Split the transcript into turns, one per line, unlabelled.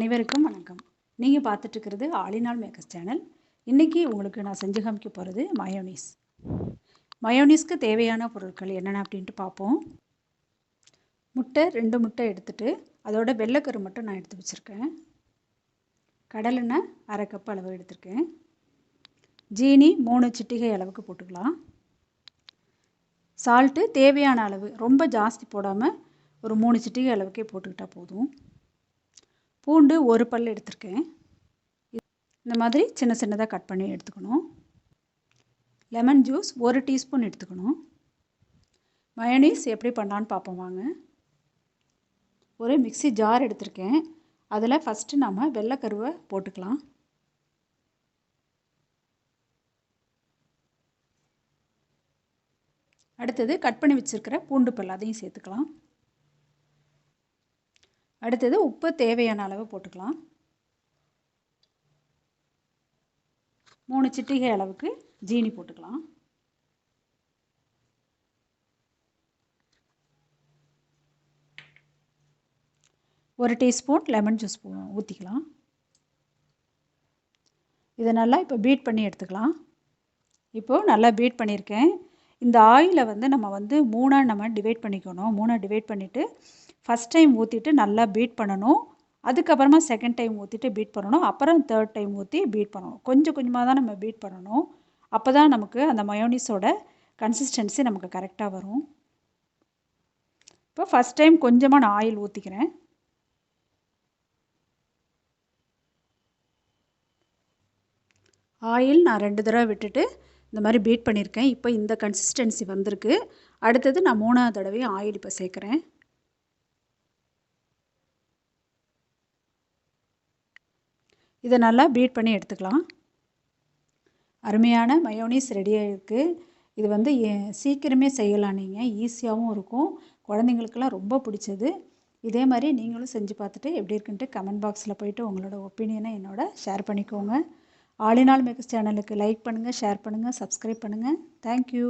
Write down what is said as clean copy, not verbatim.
அனைவருக்கும் வணக்கம். நீங்கள் பார்த்துட்டு இருக்கிறது ஆலினால் மேக்கர்ஸ் சேனல். இன்றைக்கி உங்களுக்கு நான் செஞ்சு காமிக்க போகிறது மயோனீஸ். மயோனீஸ்க்கு தேவையான பொருட்கள் என்னென்ன அப்படின்ட்டு பார்ப்போம். முட்டை 2 முட்டை எடுத்துகிட்டு அதோட வெள்ளைக்கரு மட்டும் நான் எடுத்து வச்சுருக்கேன். கடலெண்ணெய் 1/2 கப் அளவு எடுத்திருக்கேன். ஜீனி 3 சிட்டிகை அளவுக்கு போட்டுக்கலாம். சால்ட்டு தேவையான அளவு, ரொம்ப ஜாஸ்தி போடாமல் ஒரு 3 சிட்டிகை அளவுக்கே போட்டுக்கிட்டால் போதும். பூண்டு 1 பல் எடுத்திருக்கேன். இந்த மாதிரி சின்ன சின்னதாக கட் பண்ணி எடுத்துக்கணும். லெமன் ஜூஸ் 1 டீஸ்பூன் எடுத்துக்கணும். மயோனீஸ் எப்படி பண்ணலான்னு பார்ப்போம் வாங்க. ஒரு மிக்ஸி ஜார் எடுத்திருக்கேன். அதில் ஃபஸ்ட்டு நம்ம வெள்ளைக்கருவை போட்டுக்கலாம். அடுத்தது கட் பண்ணி வச்சுருக்கிற பூண்டு பல் அதையும் சேர்த்துக்கலாம். அடுத்தது உப்பு தேவையான அளவு போட்டுக்கலாம். 3 சிட்டிகை அளவுக்கு ஜீனி போட்டுக்கலாம். ஒரு டீஸ்பூன் லெமன் ஜூஸ் ஊற்றிக்கலாம். இதை நல்லா இப்போ பீட் பண்ணி எடுத்துக்கலாம். இப்போது நல்லா பீட் பண்ணியிருக்கேன். இந்த ஆயிலை நம்ம 3ஆக டிவைட் பண்ணிக்கணும். 3ஆக டிவைட் பண்ணிவிட்டு ஃபஸ்ட் டைம் ஊற்றிட்டு நல்லா பீட் பண்ணணும். அதுக்கப்புறமா செகண்ட் டைம் ஊற்றிட்டு பீட் பண்ணணும். அப்புறம் தேர்ட் டைம் ஊற்றி பீட் பண்ணணும். கொஞ்சம் கொஞ்சமாக தான் நம்ம பீட் பண்ணணும். அப்போ தான் நமக்கு அந்த மயோனீஸோட கன்சிஸ்டன்சி நமக்கு கரெக்டாக வரும். இப்போ ஃபஸ்ட் டைம் கொஞ்சமாக நான் ஆயில் ஊற்றிக்கிறேன். ஆயில் நான் 2 தடவை விட்டுட்டு இந்த மாதிரி பீட் பண்ணியிருக்கேன். இப்போ இந்த கன்சிஸ்டன்சி வந்திருக்கு. அடுத்தது நான் 3ஆவது தடவையும் ஆயில் இப்போ சேர்க்குறேன். இதை நல்லா பீட் பண்ணி எடுத்துக்கலாம். அருமையான மயோனீஸ் ரெடியாக இருக்குது. இது சீக்கிரமே செய்யலாம். நீங்கள் ஈஸியாகவும் இருக்கும். குழந்தைங்களுக்கெல்லாம் ரொம்ப பிடிச்சது. இதே மாதிரி நீங்களும் செஞ்சு பார்த்துட்டு எப்படி இருக்குன்ட்டு கமெண்ட் பாக்ஸில் போய்ட்டு உங்களோட ஒப்பீனியனை என்னோட ஷேர் பண்ணிக்கோங்க. ஆலினால் மேக்கர்ஸ் சேனலுக்கு லைக் பண்ணுங்கள், ஷேர் பண்ணுங்கள், சப்ஸ்கிரைப் பண்ணுங்கள். தேங்க்யூ.